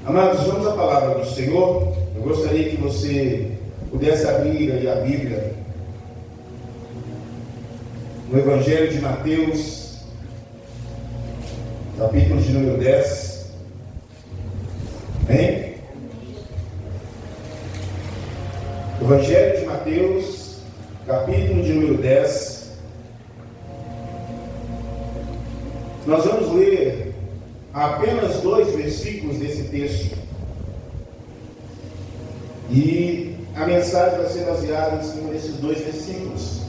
Amados, vamos à palavra do Senhor. Eu gostaria que você pudesse abrir aí a Bíblia no Evangelho de Mateus, capítulo de número 10. Amém? Evangelho de Mateus, capítulo de número 10. Nós vamos ler apenas 2 versículos desse texto. E a mensagem vai ser baseada em cima desses 2 versículos.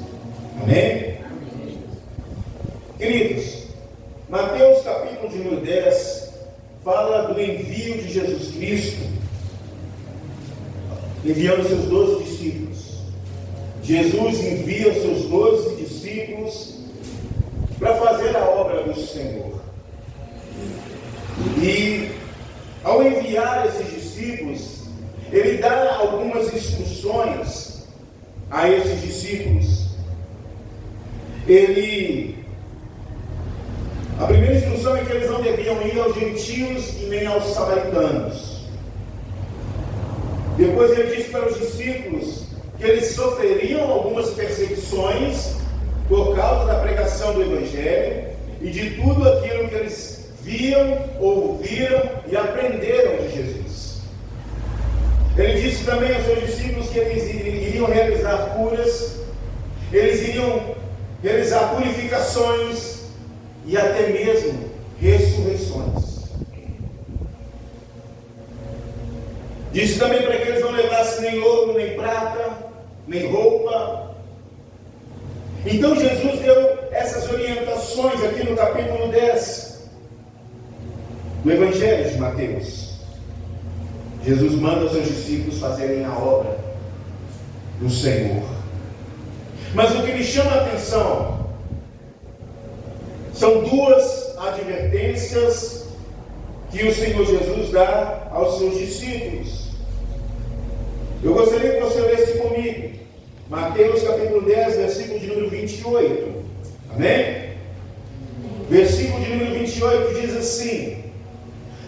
Amém? Queridos, Mateus capítulo de número 10 fala do envio de Jesus Cristo, enviando seus 12 discípulos. Jesus envia os seus 12 discípulos para fazer a obra do Senhor. E ao enviar esses discípulos, ele dá algumas instruções a esses discípulos. A primeira instrução é que eles não deviam ir aos gentios e nem aos samaritanos. Depois ele disse para os discípulos que eles sofreriam algumas perseguições por causa da pregação do Evangelho e de tudo aquilo que eles viam, ouviram e aprenderam de Jesus. Ele disse também aos seus discípulos que eles iriam realizar curas, eles iriam realizar purificações e até mesmo ressurreições. Disse também para que eles não levassem nem ouro, nem prata, nem roupa. Então Jesus deu essas orientações aqui no capítulo 10 do Evangelho de Mateus. Jesus manda os seus discípulos fazerem a obra do Senhor. Mas o que me chama a atenção são 2 advertências que o Senhor Jesus dá aos seus discípulos. Eu gostaria que você lesse comigo Mateus capítulo 10, versículo de número 28. Amém? Versículo de número 28 diz assim: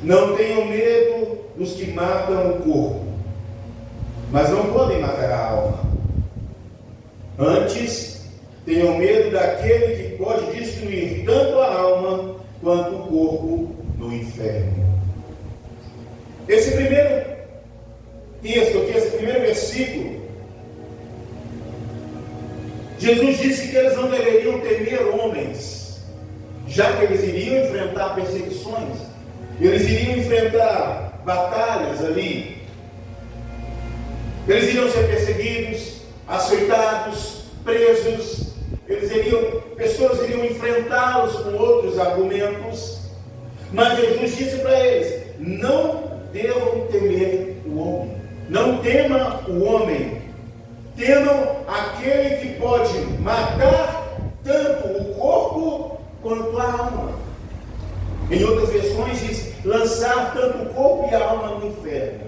não tenham medo dos que matam o corpo, mas não podem matar a alma. Antes, tenham medo daquele que pode destruir tanto a alma quanto o corpo no inferno. Esse primeiro texto aqui, esse primeiro versículo, Jesus disse que eles não deveriam temer homens, já que eles iriam enfrentar perseguições, eles iriam enfrentar batalhas ali, eles iriam ser perseguidos, açoitados, presos, pessoas iriam enfrentá-los com outros argumentos, mas Jesus disse para eles: não devam temer o homem, não tema o homem, temam aquele que pode matar tanto o corpo quanto a alma. Em outras versões diz: lançar tanto o corpo e a alma no inferno.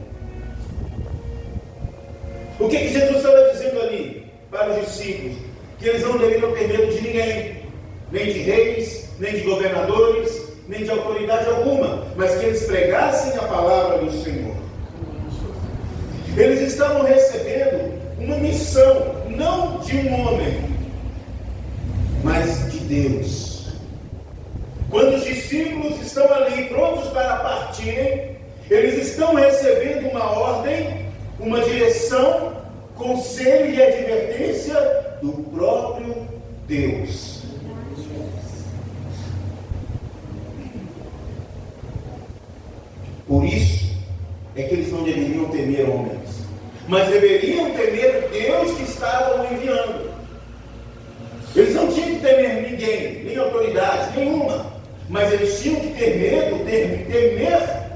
O que Jesus estava dizendo ali para os discípulos? Que eles não deveriam ter medo de ninguém, nem de reis, nem de governadores, nem de autoridade alguma, mas que eles pregassem a palavra do Senhor. Eles estavam recebendo uma missão, não de um homem, mas de Deus. Quando os discípulos estão ali prontos para partirem, eles estão recebendo uma ordem, uma direção, conselho e advertência do próprio Deus. Por isso é que eles não deveriam temer homens, mas deveriam temer Deus que estava o enviando. Eles não tinham que temer ninguém, nem autoridade nenhuma, mas eles tinham que ter medo, temer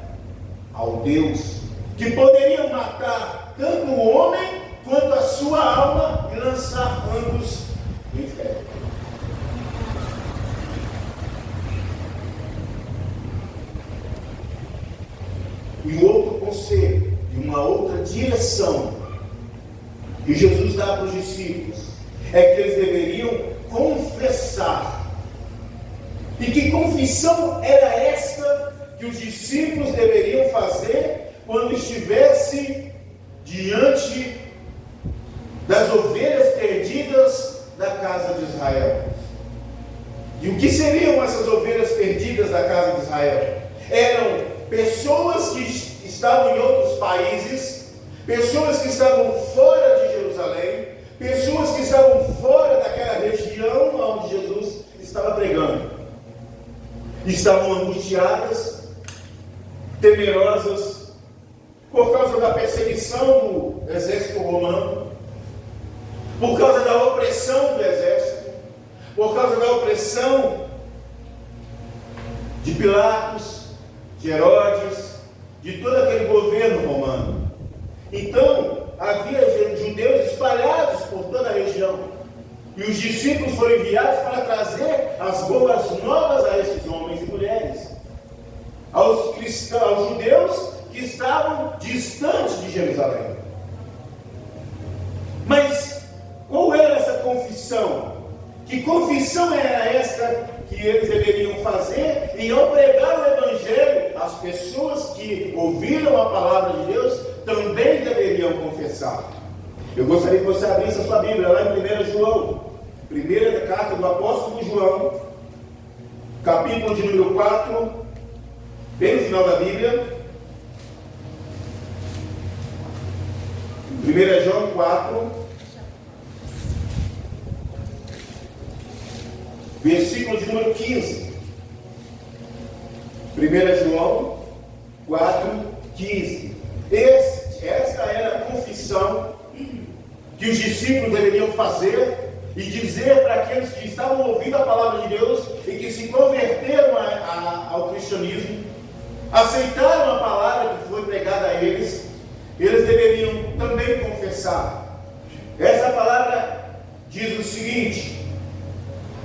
ao Deus que poderia matar tanto o homem quanto a sua alma e lançar ambos no inferno. E outro conselho, e uma outra direção que Jesus dá para os discípulos é que eles deveriam confessar. E que confissão era esta que os discípulos deveriam fazer quando estivesse diante das ovelhas perdidas da casa de Israel. E o que seriam essas ovelhas perdidas da casa de Israel? Eram pessoas que estavam em outros países, pessoas que estavam fora de Jerusalém, pessoas que estavam fora daquela região onde Jesus estava pregando. Estavam angustiadas, temerosas, por causa da perseguição do exército romano, por causa da opressão do exército, por causa da opressão de Pilatos, de Herodes, de todo aquele governo romano. Então, havia judeus espalhados por toda a região. E os discípulos foram enviados para trazer as boas novas a esses homens e mulheres, aos cristãos, aos judeus que estavam distantes de Jerusalém. Mas qual era essa confissão? Que confissão era esta que eles deveriam fazer? E ao pregar o Evangelho, as pessoas que ouviram a palavra de Deus também deveriam confessar. Eu gostaria que você abrisse a sua Bíblia lá em 1 João, primeira carta do apóstolo João, capítulo de número 4, bem no final da Bíblia. 1 João 4, versículo de número 15. 1 João 4, 15. Esta era a confissão que os discípulos deveriam fazer e dizer para aqueles que estavam ouvindo a palavra de Deus e que se converteram ao cristianismo, aceitaram a palavra que foi pregada a eles. Eles deveriam também confessar. Essa palavra diz o seguinte,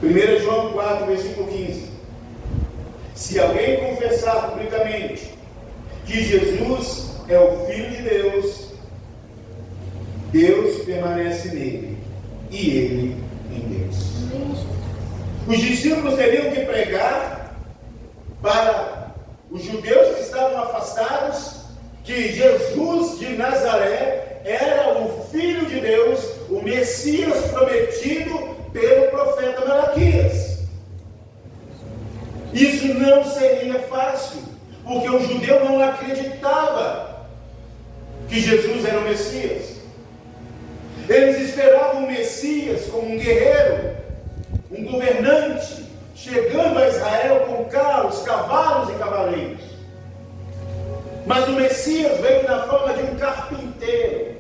1 João 4, versículo 15: se alguém confessar publicamente que Jesus é o Filho de Deus, Deus permanece nele e ele em Deus. Os discípulos teriam que pregar para os judeus que estavam afastados que Jesus de Nazaré era o Filho de Deus, o Messias prometido pelo profeta Malaquias. Isso não seria fácil, porque o judeu não acreditava que Jesus era o Messias. Eles esperavam o Messias como um guerreiro, um governante, chegando a Israel com carros, cavalos e cavaleiros. Mas o Messias veio na forma de um carpinteiro.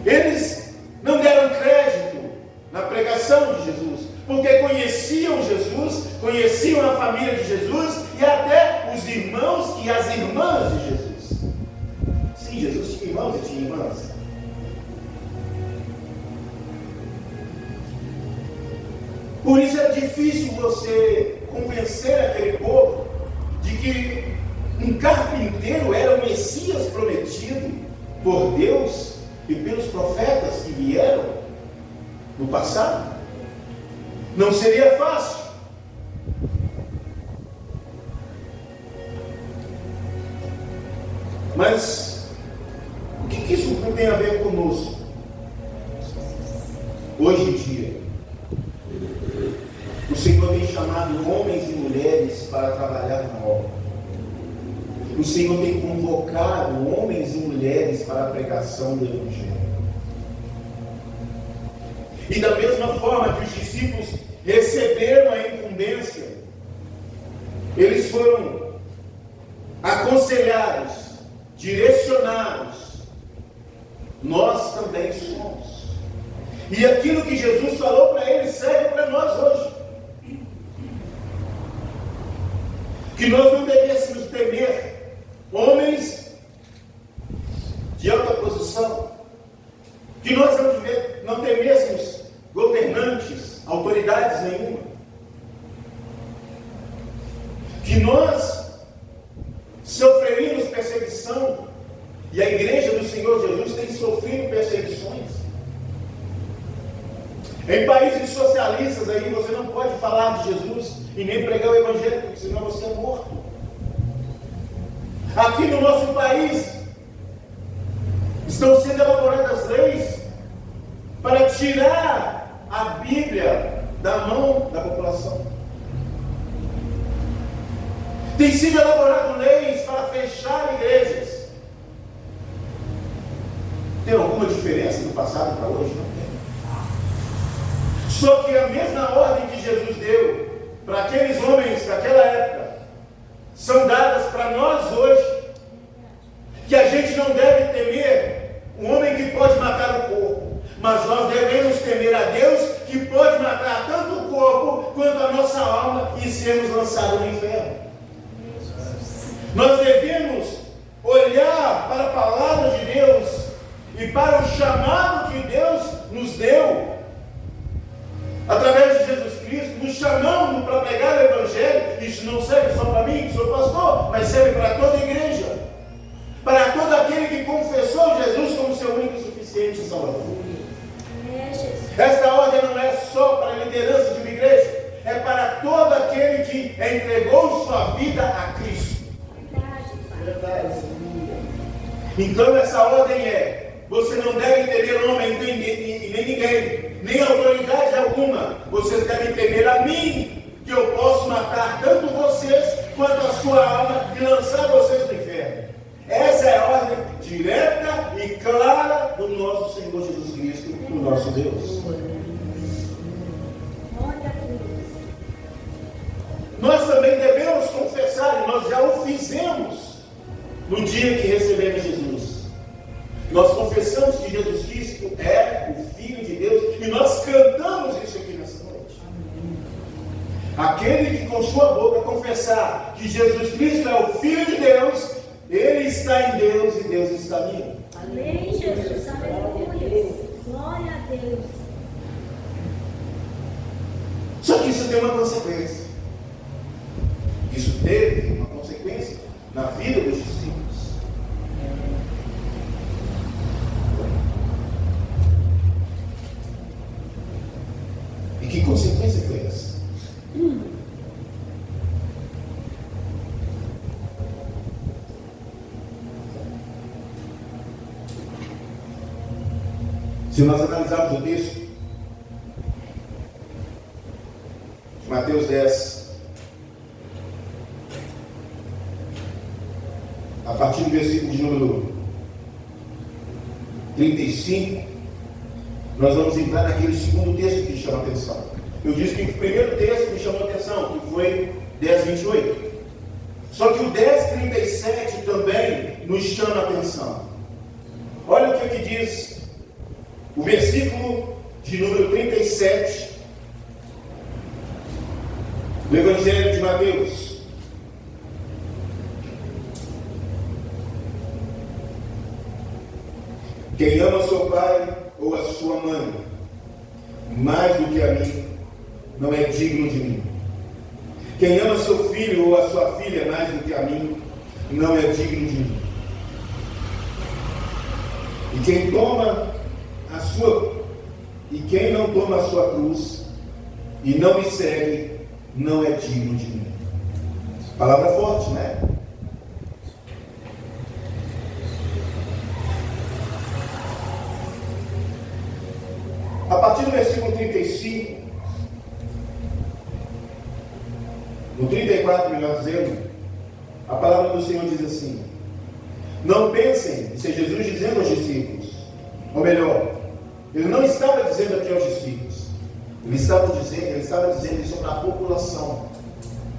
Eles não deram crédito na pregação de Jesus, porque conheciam Jesus, conheciam a família de Jesus e até os irmãos e as irmãs de Jesus. Sim, Jesus tinha irmãos e tinha irmãs. Por isso é difícil você convencer aquele povo de que um carpinteiro era o Messias prometido por Deus e pelos profetas que vieram no passado. Não seria fácil. Mas o que isso tem a ver conosco? Hoje em dia, o Senhor tem chamado homens e mulheres para trabalhar na obra. O Senhor tem convocado homens e mulheres para a pregação do Evangelho. E da mesma forma que os discípulos receberam a incumbência, eles foram aconselhados, direcionados. Nós também somos. E aquilo que Jesus falou para eles serve para nós hoje. Que nós não devêssemos temer homens de alta posição, que nós não temêssemos governantes, autoridades nenhuma, que nós sofreríamos perseguição, e a igreja do Senhor Jesus tem sofrido perseguições. Em países socialistas aí você não pode falar de Jesus e nem pregar o Evangelho, porque senão você é morto. Aqui no nosso país, estão sendo elaboradas leis para tirar a Bíblia da mão da população. Tem sido elaborado leis para fechar igrejas. Tem alguma diferença do passado para hoje? Não tem. Só que a mesma ordem que Jesus deu para aqueles homens daquela época são dadas para nós hoje. Que a gente não deve temer um homem que pode matar o corpo, mas nós devemos temer a Deus que pode matar tanto o corpo quanto a nossa alma e sermos lançados no inferno. Nós devemos olhar para a palavra de Deus e para o chamado que Deus nos deu através de Jesus Cristo, nos chamando para pregar o Evangelho. Isso não serve só para mim, que sou pastor, mas serve para toda a igreja, para todo aquele que confessou Jesus como seu único e suficiente Salvador. Esta ordem não é só para a liderança de uma igreja, é para todo aquele que entregou sua vida a Cristo. Então essa ordem é: você não deve temer homem nem ninguém, nem autoridade alguma. Vocês devem temer a mim, que eu posso matar tanto vocês quanto a sua alma e lançar vocês no inferno. Essa é a ordem direta e clara do nosso Senhor Jesus Cristo, do nosso Deus. Nós também devemos confessar, e nós já o fizemos no dia que recebemos Jesus. Nós confessamos que Jesus Cristo é o Filho de Deus, e nós cantamos isso aqui nessa noite. Aquele que com sua boca confessar que Jesus Cristo é o Filho de Deus, ele está em Deus e Deus está nele. Amém, Jesus. Aleluia. Glória a Deus. Só que isso tem uma consequência. Isso teve uma consequência na vida dos discípulos. E que consequência foi essa? Se nós analisarmos o texto de Mateus 10, a partir do versículo de número 35, nós vamos entrar naquele segundo texto que chama a atenção. Eu disse que o primeiro texto me chamou a atenção, que foi 10:28. Só que o 10:37 também nos chama a atenção. Olha o que diz o versículo de número 37 do Evangelho de Mateus. Quem ama seu pai ou a sua mãe mais do que a mim, não é digno de mim. Quem ama seu filho ou a sua filha mais do que a mim, não é digno de mim. E quem não toma a sua cruz e não me segue, não é digno de mim. Palavra forte, né? A partir do versículo 35, no 34, melhor dizendo, a palavra do Senhor diz assim: não pensem, isso é Jesus dizendo aos discípulos, ou melhor, ele não estava dizendo aqui aos discípulos, ele estava dizendo isso para a população,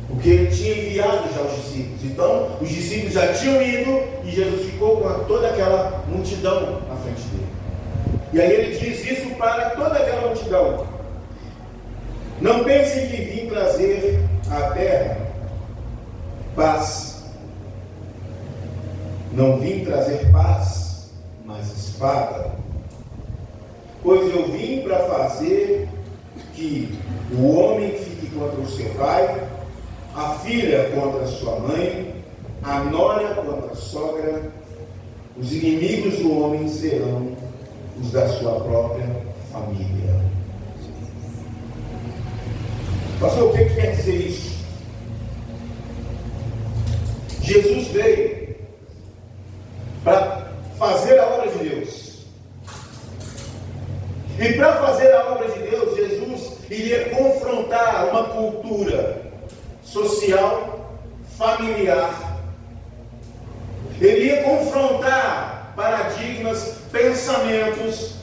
porque ele tinha enviado já os discípulos. Então os discípulos já tinham ido e Jesus ficou com toda aquela multidão na frente dele. E aí ele diz isso para toda aquela multidão: não pensem que vim trazer à terra paz. Não vim trazer paz, mas espada. Pois eu vim para fazer que o homem fique contra o seu pai, a filha contra a sua mãe, a nora contra a sogra. Os inimigos do homem serão os da sua própria família. Pastor, o que quer dizer isso? Jesus veio familiar. Ele ia confrontar paradigmas, pensamentos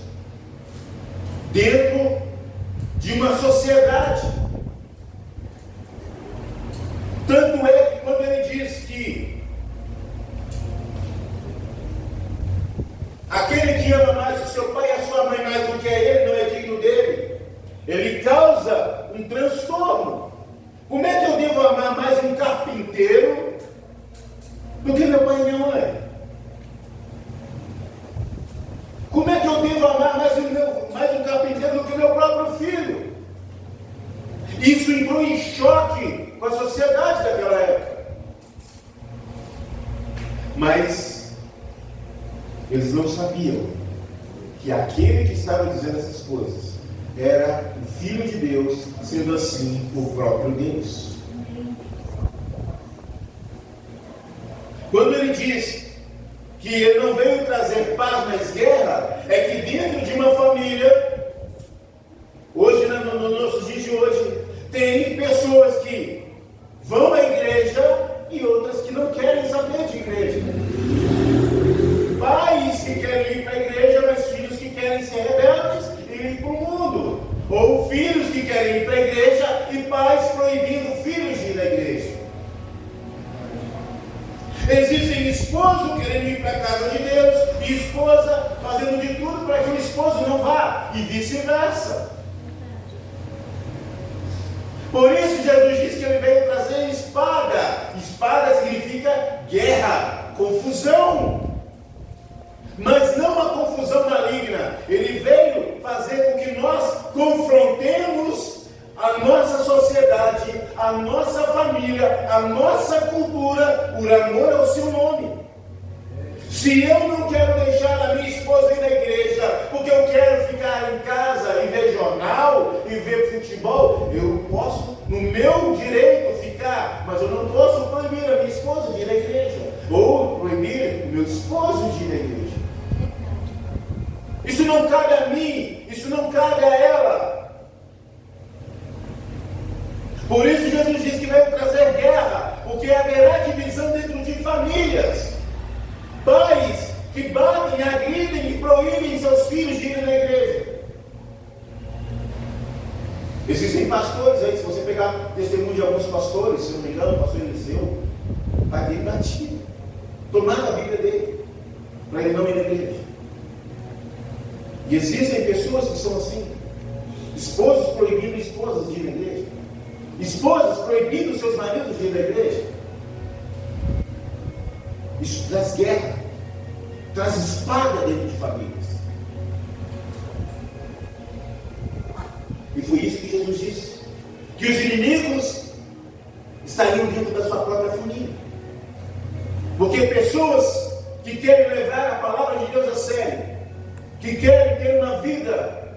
dentro de uma sociedade. Tanto é que quando ele diz que aquele que ama mais o seu pai e a sua mãe mais do que a ele não é digno dele, ele causa um transtorno. Como é que eu devo amar mais um carpinteiro do que meu pai e minha mãe? Como é que eu devo amar mais um carpinteiro do que meu próprio filho? Isso entrou em choque com a sociedade daquela época. Mas eles não sabiam que aquele que estava dizendo essas coisas era o Filho de Deus, sendo assim o próprio Deus. Quando ele diz que ele não veio trazer paz, mas guerra, é que dentro de uma família, hoje, nos nossos dias de hoje, tem pessoas que vão à igreja e outras que não querem saber de igreja. Pais que querem ir para a igreja, mas filhos que querem ser rebeldes e ir para o mundo. Ou filhos que querem ir para a igreja e pais proibindo filhos de ir à igreja. Existem esposos querendo ir para a casa de Deus e esposa fazendo de tudo para que o esposo não vá, e vice-versa. Por isso Jesus disse que ele veio trazer espada. Espada significa guerra, confusão. Mas não uma confusão maligna. Ele veio fazer com que nós confrontemos a nossa sociedade, a nossa família, a nossa cultura, por amor ao seu nome. Se eu não quero deixar a minha esposa ir na igreja, porque eu quero ficar em casa e ver jornal e ver futebol, eu posso, no meu direito, ficar, mas eu não posso proibir a minha esposa de ir na igreja, ou proibir o meu esposo de ir na igreja. Isso não cabe a mim, isso não cabe a ela. Por isso Jesus diz que veio trazer guerra, porque haverá divisão dentro de famílias. Pais que batem, agridem e proíbem seus filhos de irem na igreja. Existem pastores aí, se você pegar testemunho de alguns pastores, se não me engano, o pastor Eliseu, vai ter batido, tomar a Bíblia dele, para ele não ir na igreja. E existem pessoas que são assim, esposos proibindo esposas de ir na igreja, esposas proibindo seus maridos de ir na igreja. Isso traz guerra, traz espada dentro de famílias. E foi isso que Jesus disse, que os inimigos estariam dentro da sua própria família. Porque pessoas que querem levar a palavra de Deus a sério, que querem ter uma vida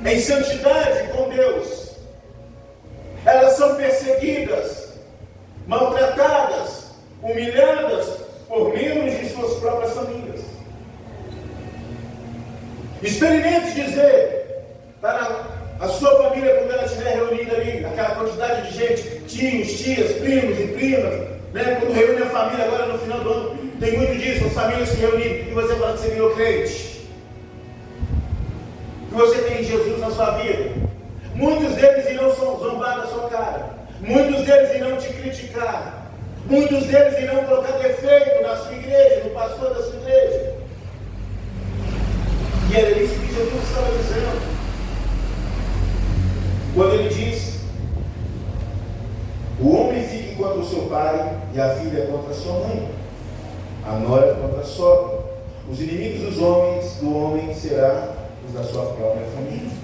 em santidade com Deus, elas são perseguidas, maltratadas, humilhadas por membros de suas próprias famílias. Experimente dizer para a sua família, quando ela estiver reunida ali, aquela quantidade de gente, tios, tias, primos e primas, né? Quando reúne a família agora no final do ano, tem muito disso, as famílias se reunindo, e você fala que você virou crente, que você tem Jesus na sua vida. Muitos deles irão zombar da sua cara, muitos deles irão te criticar, muitos deles irão colocar defeito na sua igreja, no pastor da sua igreja. E era isso que Jesus estava dizendo quando ele diz: o homem fica contra o seu pai e a filha contra a sua mãe, a nora contra a sogra. Os inimigos dos homens, do homem serão os da sua própria família.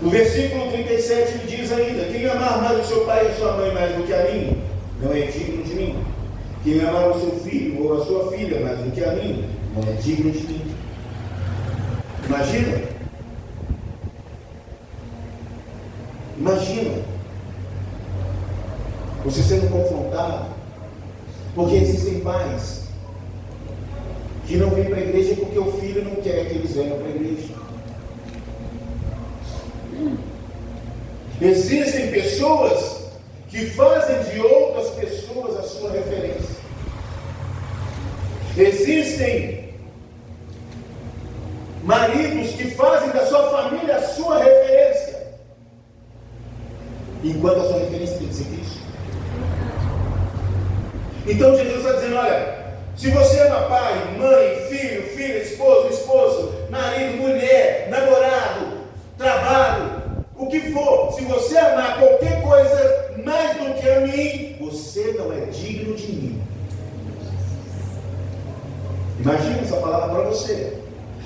No versículo 37 ele diz ainda: quem amar mais o seu pai e a sua mãe mais do que a mim, não é digno de mim. Quem amar o seu filho ou a sua filha mais do que a mim, não é digno de mim. Imagina. Imagina você sendo confrontado, porque existem pais que não vêm para a igreja porque o filho não quer que eles venham para a igreja. Existem pessoas que fazem de outras pessoas a sua referência. Existem maridos que fazem da sua família a sua referência, enquanto a sua referência tem que ser Cristo. Então Jesus está dizendo: olha, se você ama pai, mãe, filho, filha, esposo, marido, mulher, namorado, trabalho, o que for, se você amar qualquer coisa mais do que a mim, você não é digno de mim. Imagina essa palavra para você.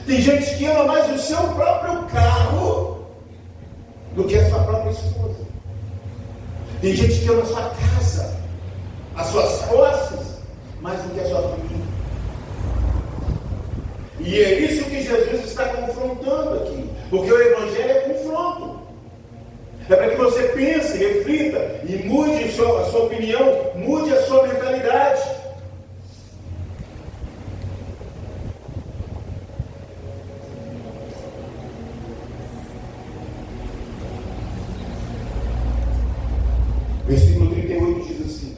Tem gente que ama mais o seu próprio carro do que a sua própria esposa. Tem gente que ama a sua casa, as suas posses, mais do que a sua família. E é isso que Jesus está confrontando aqui, porque o Evangelho é confronto. É para que você pense, reflita e mude a sua opinião, mude a sua mentalidade. Versículo 38 diz assim,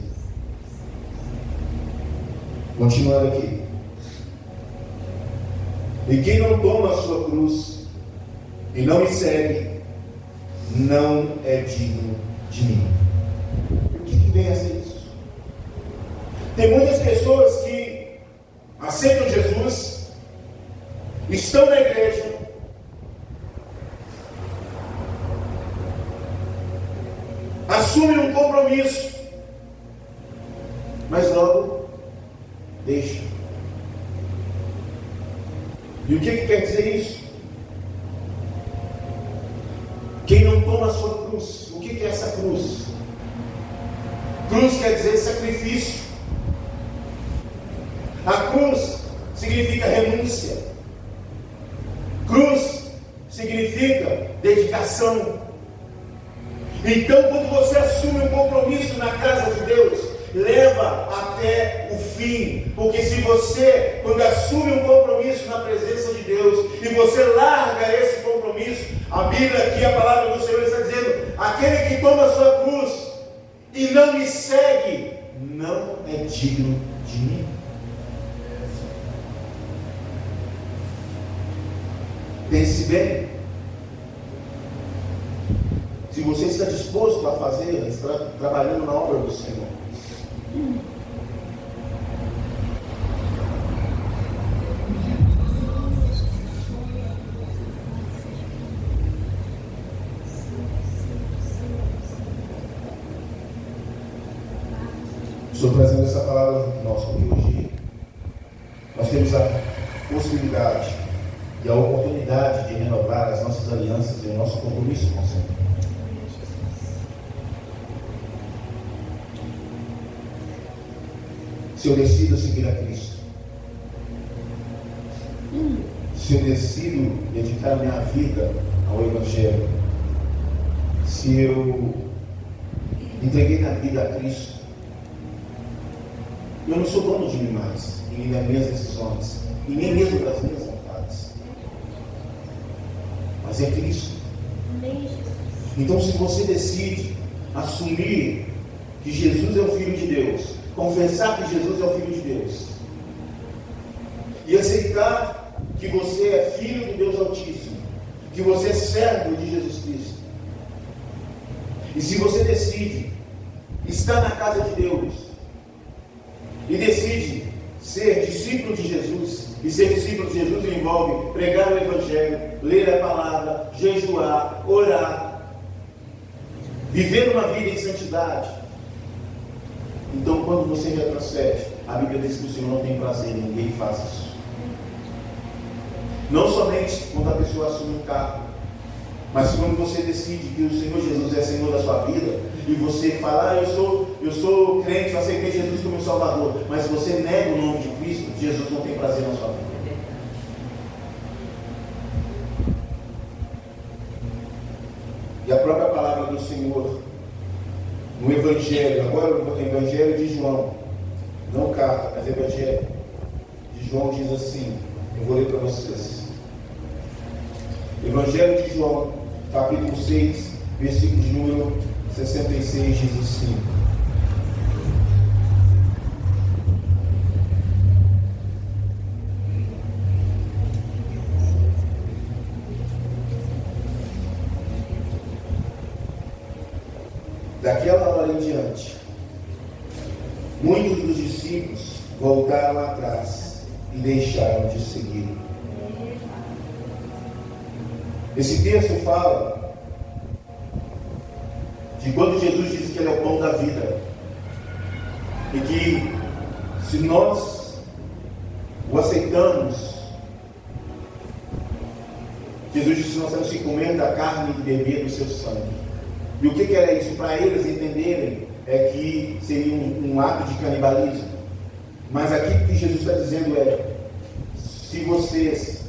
continuando aqui: e quem não toma a sua cruz e não me segue, não é digno de mim. O que vem a ser isso? Tem muitas pessoas que aceitam Jesus, estão na igreja, assumem um compromisso, mas logo deixam. E o que quer dizer isso? Quem não toma a sua cruz. O que é essa cruz? Cruz quer dizer sacrifício. A cruz significa renúncia. Cruz significa dedicação. Então, quando você assume um compromisso na casa de Deus, leva até o fim. Porque se você, quando assume um compromisso na presença de Deus, e você larga esse compromisso, a Bíblia aqui, a palavra do Senhor está dizendo: aquele que toma a sua cruz e não me segue, não é digno de mim. Pense bem. Se você está disposto a fazer, está trabalhando na obra do Senhor. Estou trazendo essa palavra nossa, porque hoje nós temos a possibilidade e a oportunidade de renovar as nossas alianças e o nosso compromisso com o Senhor. Se eu decido seguir a Cristo, se eu decido dedicar minha vida ao Evangelho, se eu entreguei minha vida a Cristo, eu não sou dono de mim mais, e nem das minhas decisões, e nem mesmo das minhas vontades, mas é Cristo. Então, se você decide assumir que Jesus é o Filho de Deus, confessar que Jesus é o Filho de Deus e aceitar que você é filho do Deus Altíssimo, que você é servo de Jesus Cristo, e se você decide estar na casa de Deus e decide ser discípulo de Jesus, e ser discípulo de Jesus envolve pregar o Evangelho, ler a palavra, jejuar, orar, viver uma vida em santidade, então, quando você retrocede, a Bíblia diz que o Senhor não tem prazer em ninguém que faz isso. Não somente quando a pessoa assume um cargo, mas quando você decide que o Senhor Jesus é Senhor da sua vida, e você fala: eu sou crente, eu aceitei Jesus como meu Salvador, mas você nega o nome de Cristo, Jesus não tem prazer na sua vida. E a própria palavra do Senhor no Evangelho, agora o Evangelho de João, não carta, mas Evangelho de João diz assim, eu vou ler para vocês. Evangelho de João, capítulo 6, versículo de número 66, diz assim: daquela hora em diante, muitos dos discípulos voltaram atrás e deixaram de seguir. Esse texto fala de quando Jesus disse que Ele é o pão da vida, e que se nós o aceitamos, Jesus disse que nós temos que comer da carne e beber do seu sangue. E o que era isso? Para eles entenderem, é que seria um ato de canibalismo. Mas aqui o que Jesus está dizendo é: se vocês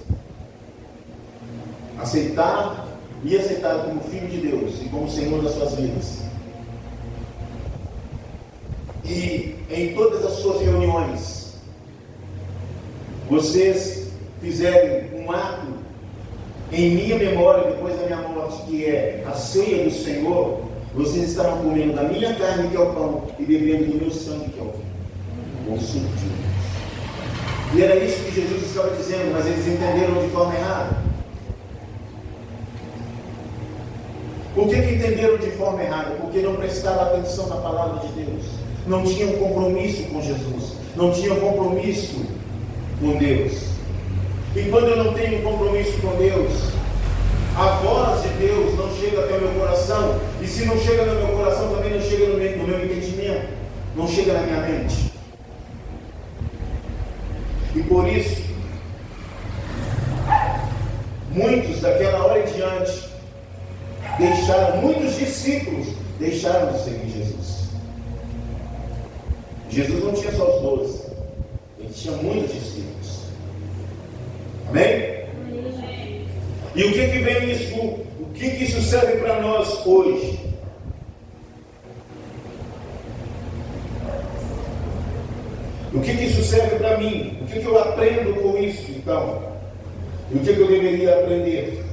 me aceitaram como Filho de Deus e como Senhor das suas vidas, e em todas as suas reuniões vocês fizerem um ato em minha memória, depois da minha morte, que é a ceia do Senhor, vocês estarão comendo da minha carne, que é o pão, e bebendo do meu sangue, que é o vinho, o suco de vinho. E era isso que Jesus estava dizendo, mas eles entenderam de forma errada. Por que entenderam de forma errada? Porque não prestaram atenção na palavra de Deus, não tinham compromisso com Jesus, não tinham compromisso com Deus. E quando eu não tenho compromisso com Deus, a voz de Deus não chega até o meu coração. E se não chega no meu coração, também não chega no meu entendimento, não chega na minha mente. E por isso, muitos daquela hora em diante muitos discípulos deixaram de seguir Jesus. Jesus não tinha só os 12, ele tinha muitos discípulos. Amém? E o que vem isso? O que isso serve para nós hoje? O que isso serve para mim? O que eu aprendo com isso, então? E o que eu deveria aprender?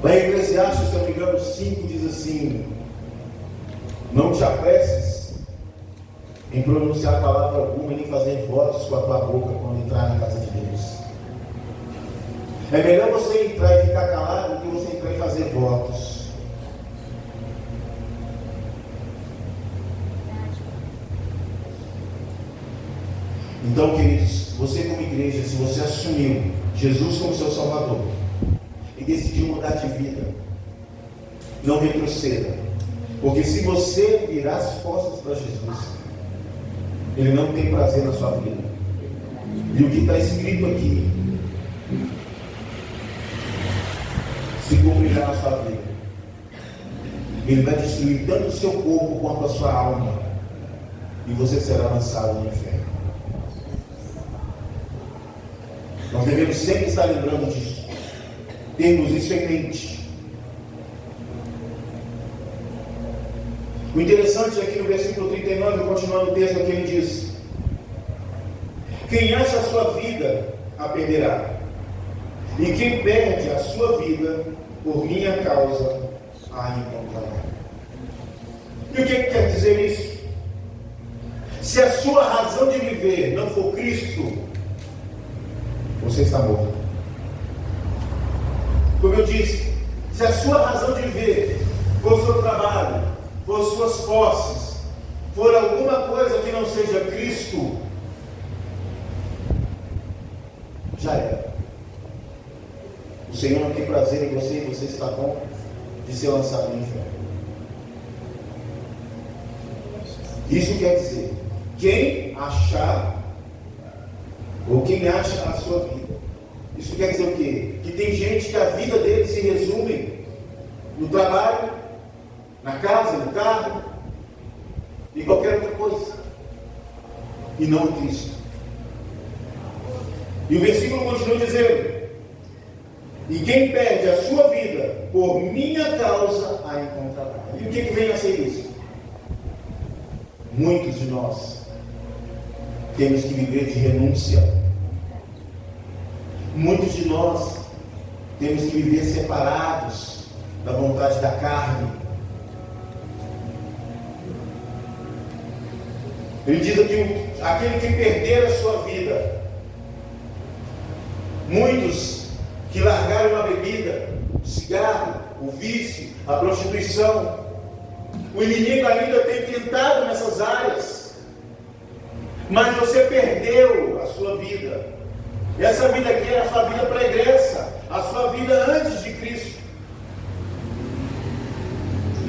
Lá em Eclesiastes, se eu não me engano, 5 diz assim: não te apresses em pronunciar palavra alguma e nem fazer votos com a tua boca quando entrar na casa de Deus. É melhor você entrar e ficar calado do que você entrar e fazer votos. Então, queridos, você como igreja, se você assumiu Jesus como seu Salvador e decidiu mudar de vida, não retroceda. Porque se você virar as costas para Jesus, Ele não tem prazer na sua vida. E o que está escrito aqui se cumprirá na sua vida. Ele vai destruir tanto o seu corpo quanto a sua alma, e você será lançado no inferno. Nós devemos sempre estar lembrando disso, termos isso em mente. O interessante é que no versículo 39, continuando o texto aqui, ele diz: quem acha a sua vida, a perderá, e quem perde a sua vida, por minha causa, a encontrará. E o que quer dizer isso? Se a sua razão de viver não for Cristo, você está morto. Como eu disse, se a sua razão de viver for o seu trabalho, for suas posses, for alguma coisa que não seja Cristo, já era. O Senhor não tem prazer em você e você está bom de ser lançado no inferno. Isso quer dizer, quem achar, ou quem acha a sua vida. Isso quer dizer o quê? Que tem gente que a vida dele se resume no trabalho, na casa, no carro, em qualquer outra coisa, e não em Cristo. E o versículo continua dizendo: e quem perde a sua vida por minha causa, a encontrará. E o que vem a ser isso? Muitos de nós temos que viver de renúncia. Muitos de nós temos que viver separados da vontade da carne. Ele diz que aquele que perder a sua vida, muitos que largaram a bebida, o cigarro, o vício, a prostituição, o inimigo ainda tem tentado nessas áreas, mas você perdeu a sua vida. Essa vida aqui é a sua vida pregressa, a sua vida antes de Cristo.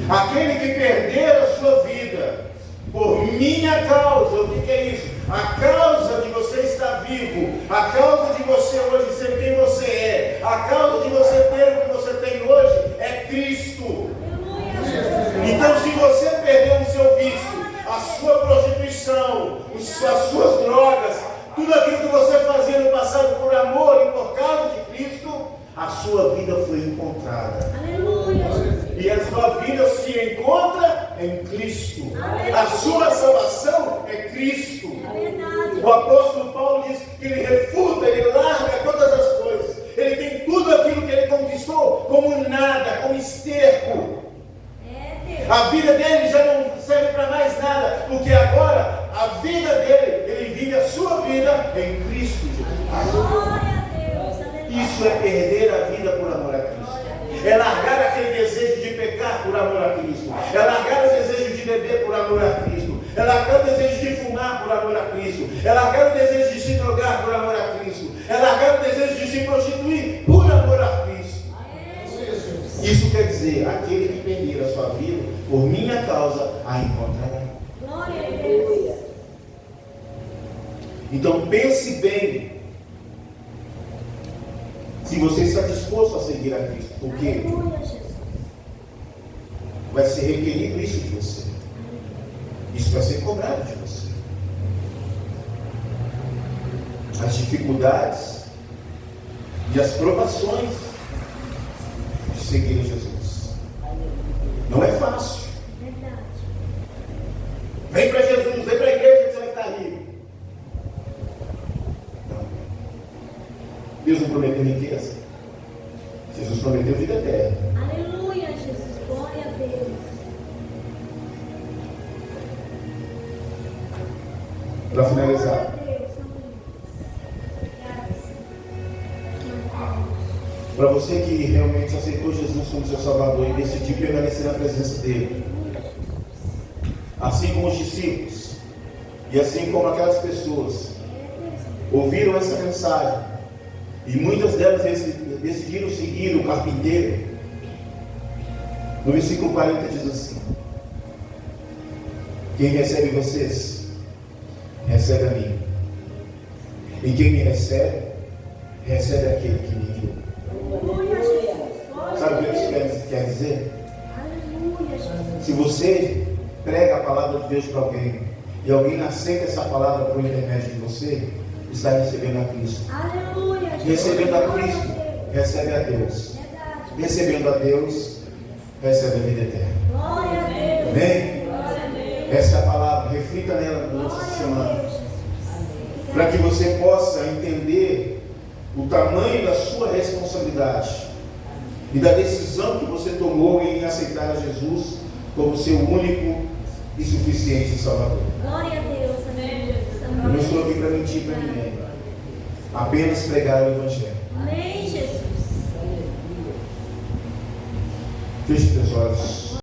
Aquele que perder a sua vida por minha causa, o que é isso? A causa de você estar vivo, a causa de você hoje ser quem você é, a causa de você ter o que você tem hoje é Cristo. Então, se você perdeu o seu vício, a sua prostituição, as suas drogas, tudo aquilo que você fazia no passado por amor e por causa de Cristo, a sua vida foi encontrada. Aleluia. E a sua vida se encontra em Cristo. A sua salvação é Cristo. O apóstolo Paulo diz que ele refuta, ele larga todas as coisas. Ele tem tudo aquilo que ele conquistou como nada, como esterco. A vida dele já não serve para mais nada, porque agora a vida dele, ele vive a sua vida em Cristo Jesus. Isso é perder a vida por amor a Cristo. É largar aquele desejo de pecar por amor a Cristo. É largar o desejo de beber por amor a Cristo. É largar o desejo de fumar por amor a Cristo. É largar o desejo de se drogar por amor a Cristo. É largar o desejo de se prostituir por amor a Cristo. Isso quer dizer, aquele que perder a sua vida, por minha causa, a encontrará. Glória a Deus. Então pense bem, se você está disposto a seguir a Cristo, porque vai ser requerido isso de você. Isso vai ser cobrado de você. As dificuldades e as provações de seguir a Jesus. Não é fácil. Verdade. Vem para Jesus, vem para a igreja que você vai estar rico. Não. Deus não prometeu riqueza. Jesus prometeu vida eterna. Aleluia, Jesus. Glória a Deus. Para finalizar, Glória a Deus. para você que realmente aceitou Jesus como seu Salvador e decidiu permanecer na presença dele, assim como os discípulos e assim como aquelas pessoas ouviram essa mensagem e muitas delas decidiram seguir o carpinteiro, no versículo 40 diz assim: quem recebe vocês, recebe a mim, e quem me recebe, recebe aquele que me enviou. Sabe o que isso quer dizer? Aleluia, Jesus. Se você prega a palavra de Deus para alguém e alguém aceita essa palavra por intermédio de você, está recebendo a Cristo. Aleluia, Jesus. Recebendo a Glória Cristo, Deus. recebe a Deus. Verdade. Recebendo a Deus, recebe a vida eterna. Glória a Deus. Amém? Glória a Deus. Essa é a palavra, reflita nela durante essa semana, para que você possa entender o tamanho da sua responsabilidade e da decisão que você tomou em aceitar a Jesus como seu único e suficiente Salvador. Glória a Deus. Amém, Jesus. Eu não estou aqui para mentir para ninguém, apenas pregar o Evangelho. Amém, Jesus. Feche teus olhos.